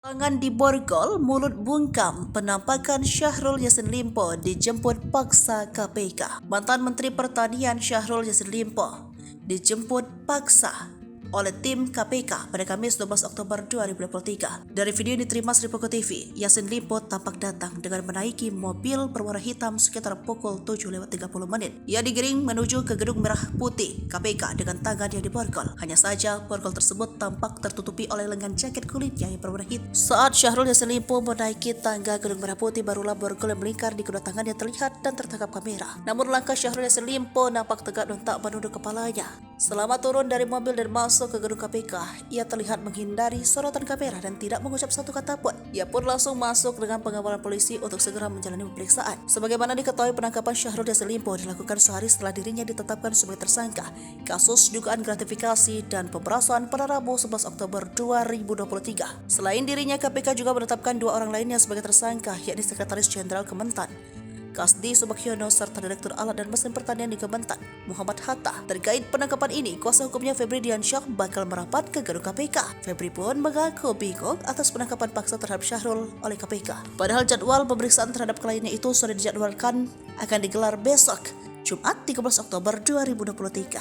Tangan diborgol, mulut bungkam, penampakan Syahrul Yassin Limpo dijemput paksa KPK. Mantan Menteri Pertanian Syahrul Yassin Limpo dijemput paksa oleh tim KPK pada Kamis 12 Oktober 2023. Dari video yang diterima Sri Poko TV, Yassin Limpo tampak datang dengan menaiki mobil berwarna hitam sekitar pukul 7:30. Ia digiring menuju ke Gedung Merah Putih KPK dengan tangan yang diborgol. Hanya saja borgol tersebut tampak tertutupi oleh lengan jaket kulitnya yang berwarna hitam. Saat Syahrul Yassin Limpo menaiki tangga Gedung Merah Putih, barulah borgol yang melingkar di kedua tangannya terlihat dan tertangkap kamera. Namun langkah Syahrul Yassin Limpo nampak tegak dan tak menunduk kepalanya. Selama turun dari mobil dan masuk ke gedung KPK, ia terlihat menghindari sorotan kamera dan tidak mengucap satu kata pun. Ia pun langsung masuk dengan pengawalan polisi untuk segera menjalani pemeriksaan. Sebagaimana diketahui, penangkapan Syahrul Yassin Limpo dilakukan sehari setelah dirinya ditetapkan sebagai tersangka kasus dugaan gratifikasi dan pemerasan pada Rabu 11 Oktober 2023. Selain dirinya, KPK juga menetapkan dua orang lainnya sebagai tersangka, yakni Sekretaris Jenderal Kementan Kasdi Subagiono serta Direktur Alat dan Mesin Pertanian di Kementan, Muhammad Hatta. Terkait penangkapan ini, kuasa hukumnya Febri Diansyah bakal merapat ke gedung KPK. Febri pun mengaku bingung atas penangkapan paksa terhadap Syahrul oleh KPK. Padahal jadwal pemeriksaan terhadap kliennya itu sudah dijadwalkan akan digelar besok, Jumat 13 Oktober 2023.